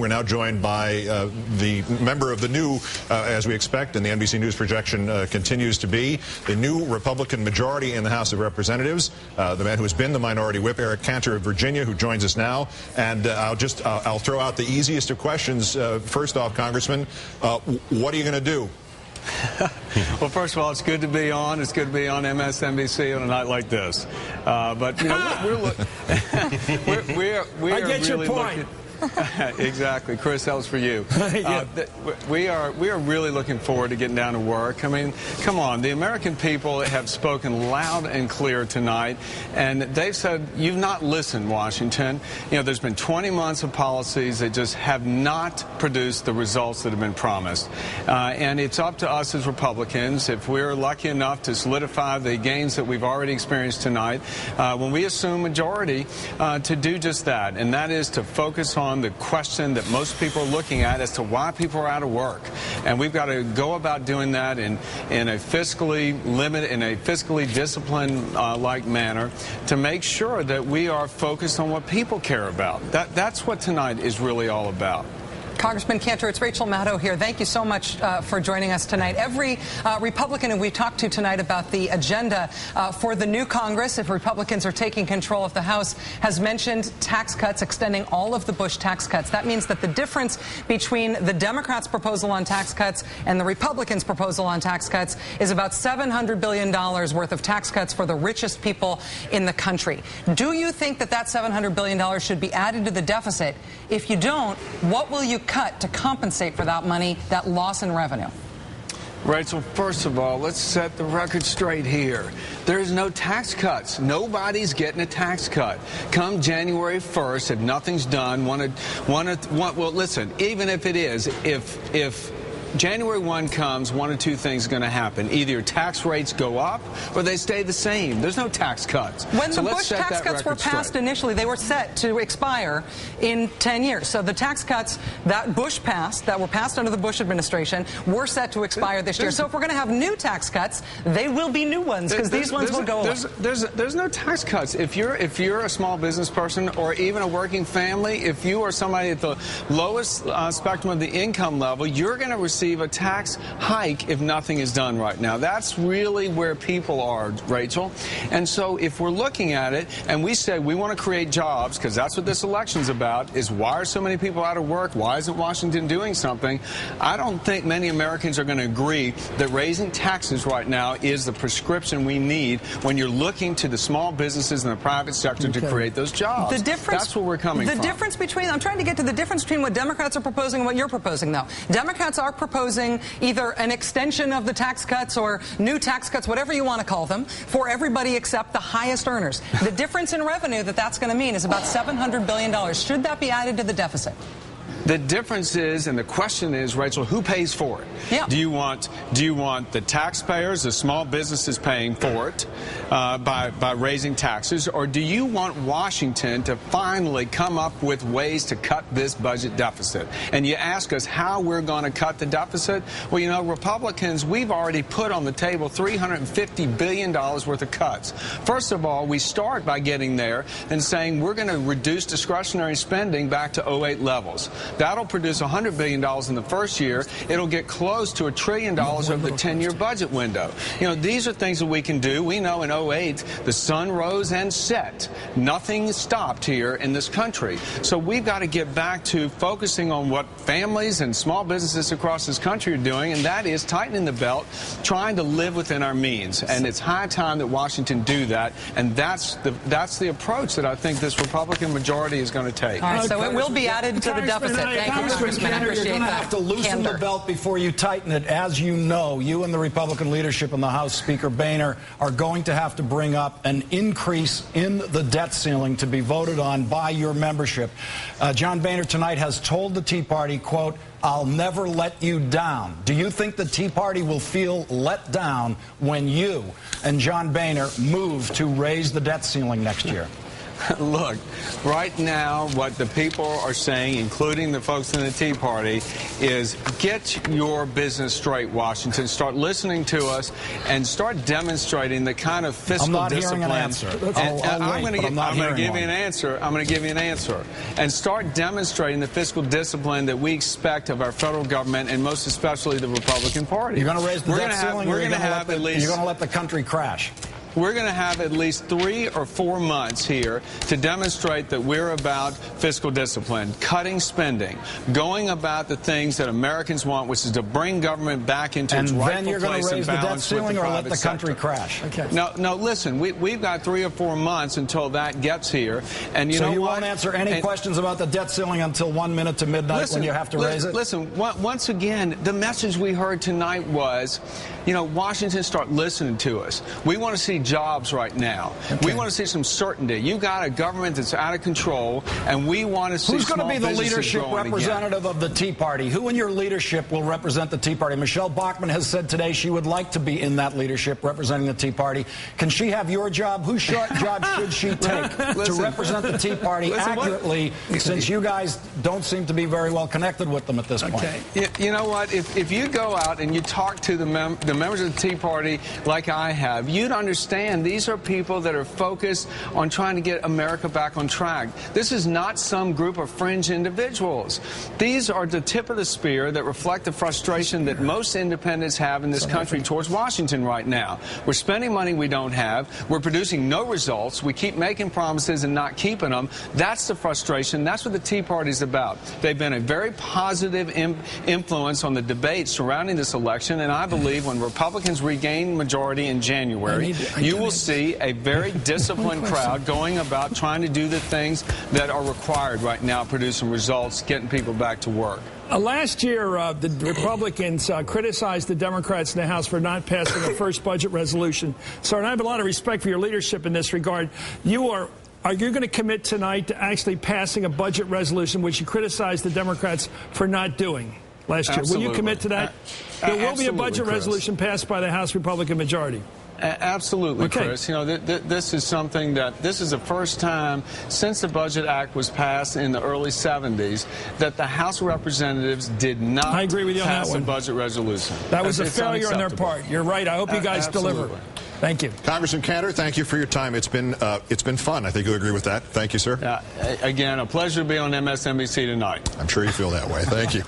We're now joined by the member of the new, as we expect, and the NBC News projection continues to be, the new Republican majority in the House of Representatives, the man who has been the minority whip, Eric Cantor of Virginia, who joins us now. And I'll throw out the easiest of questions. First off, Congressman, what are you going to do? Well, first of all, it's good to be on. It's good to be on MSNBC on a night like this. But you know, I get your point. Exactly, Chris. That was for you. We are really looking forward to getting down to work. I mean, come on. The American people have spoken loud and clear tonight, and they've said, "You've not listened, Washington." You know, there's been 20 months of policies that just have not produced the results that have been promised, and it's up to us as Republicans, if we're lucky enough to solidify the gains that we've already experienced tonight, when we assume majority, to do just that, and that is to focus on the question that most people are looking at as to why people are out of work. And we've got to go about doing that in a fiscally limited, in a fiscally disciplined like manner to make sure that we are focused on what people care about. That's what tonight is really all about. Congressman Cantor, it's Rachel Maddow here. Thank you so much for joining us tonight. Every Republican who we talked to tonight about the agenda for the new Congress, if Republicans are taking control of the House, has mentioned tax cuts, extending all of the Bush tax cuts. That means that the difference between the Democrats' proposal on tax cuts and the Republicans' proposal on tax cuts is about $700 billion worth of tax cuts for the richest people in the country. Do you think that that $700 billion should be added to the deficit? If you don't, what will you cut to compensate for that money, that loss in revenue? Rachel, first of all, let's set the record straight here. There's no tax cuts. Nobody's getting a tax cut. Come January 1st, if nothing's done, well, listen, even if it is, if January 1 comes, one of two things are going to happen. Either your tax rates go up or they stay the same. There's no tax cuts. When the Bush tax cuts were passed initially, they were set to expire in 10 years. So the tax cuts that Bush passed, that were passed under the Bush administration, were set to expire this year. So if we're going to have new tax cuts, they will be new ones because these ones will go away. There's no tax cuts. If you're a small business person or even a working family, if you are somebody at the lowest spectrum of the income level, you're going to receive a tax hike if nothing is done right now. That's really where people are, Rachel. And so if we're looking at it and we say we want to create jobs, because that's what this election's about, is why are so many people out of work? Why isn't Washington doing something? I don't think many Americans are going to agree that raising taxes right now is the prescription we need when you're looking to the small businesses and the private sector to create those jobs. That's where we're coming from. The difference between, I'm trying to get to the difference between what Democrats are proposing and what you're proposing, though. Democrats are proposing either an extension of the tax cuts or new tax cuts, whatever you want to call them, for everybody except the highest earners. The difference in revenue that's going to mean is about $700 billion. Should that be added to the deficit? The difference is, and the question is, Rachel, who pays for it? Yeah. Do you want the taxpayers, the small businesses paying for it by raising taxes, or do you want Washington to finally come up with ways to cut this budget deficit? And you ask us how we're going to cut the deficit. Well, you know, Republicans, we've already put on the table $350 billion worth of cuts. First of all, we start by getting there and saying we're going to reduce discretionary spending back to 2008 levels. That'll produce $100 billion in the first year. It'll get close to $1 trillion over the 10-year budget window. You know, these are things that we can do. We know in 2008, the sun rose and set. Nothing stopped here in this country. So we've got to get back to focusing on what families and small businesses across this country are doing, and that is tightening the belt, trying to live within our means. And it's high time that Washington do that, and that's the approach that I think this Republican majority is going to take. All right, so it will be added to the deficit. Thank you, Congressman. I appreciate you're going to have to loosen the belt before you tighten it. As you know, you and the Republican leadership and the House Speaker Boehner are going to have to bring up an increase in the debt ceiling to be voted on by your membership. John Boehner tonight has told the Tea Party, quote, "I'll never let you down." Do you think the Tea Party will feel let down when you and John Boehner move to raise the debt ceiling next year? Look, right now, what the people are saying, including the folks in the Tea Party, is get your business straight, Washington. Start listening to us and start demonstrating the kind of fiscal discipline. I'm not hearing an answer. I'm going to give you an answer. I'm going to give you an answer. And start demonstrating the fiscal discipline that we expect of our federal government, and most especially the Republican Party. You're going to raise the debt ceiling, or you're going to let the country crash? We're going to have at least 3 or 4 months here to demonstrate that we're about fiscal discipline, cutting spending, going about the things that Americans want, which is to bring government back into its rightful place and balance with the private sector. And then you're going to raise the debt ceiling or let the country crash? Okay. No, listen, we've got 3 or 4 months until that gets here. And you won't answer any questions about the debt ceiling until 1 minute to midnight when you have to raise it? Listen, once again, the message we heard tonight was, Washington, start listening to us. We want to see jobs right now. Okay. We want to see some certainty. You got a government that's out of control, and we want to see who's going to be the leadership representative again. Of the Tea Party? Who in your leadership will represent the Tea Party? Michelle Bachmann has said today she would like to be in that leadership representing the Tea Party. Can she have your job? Whose job should she take to represent the Tea Party accurately, since you guys don't seem to be very well connected with them at this point? You know what? If you go out and you talk to the members of the Tea Party like I have, you'd understand these are people that are focused on trying to get America back on track. This is not some group of fringe individuals. These are the tip of the spear that reflect the frustration that most independents have in this country towards Washington right now. We're spending money we don't have. We're producing no results. We keep making promises and not keeping them. That's the frustration. That's what the Tea Party is about. They've been a very positive influence on the debate surrounding this election, and I believe when Republicans regain majority in January, you will see a very disciplined crowd going about trying to do the things that are required right now, producing results, getting people back to work. Last year, the Republicans criticized the Democrats in the House for not passing the first budget resolution. So, and I have a lot of respect for your leadership in this regard. Are you going to commit tonight to actually passing a budget resolution, which you criticized the Democrats for not doing last year? Absolutely. Will you commit to that? There will be a budget resolution passed by the House Republican majority. Absolutely, okay. Chris. This is something this is the first time since the Budget Act was passed in the early 70s that the House of Representatives did not pass a budget resolution. That was a failure on their part. You're right. I hope you guys deliver. Thank you. Congressman Cantor, thank you for your time. It's been fun. I think you'll agree with that. Thank you, sir. Again, a pleasure to be on MSNBC tonight. I'm sure you feel that way. Thank you.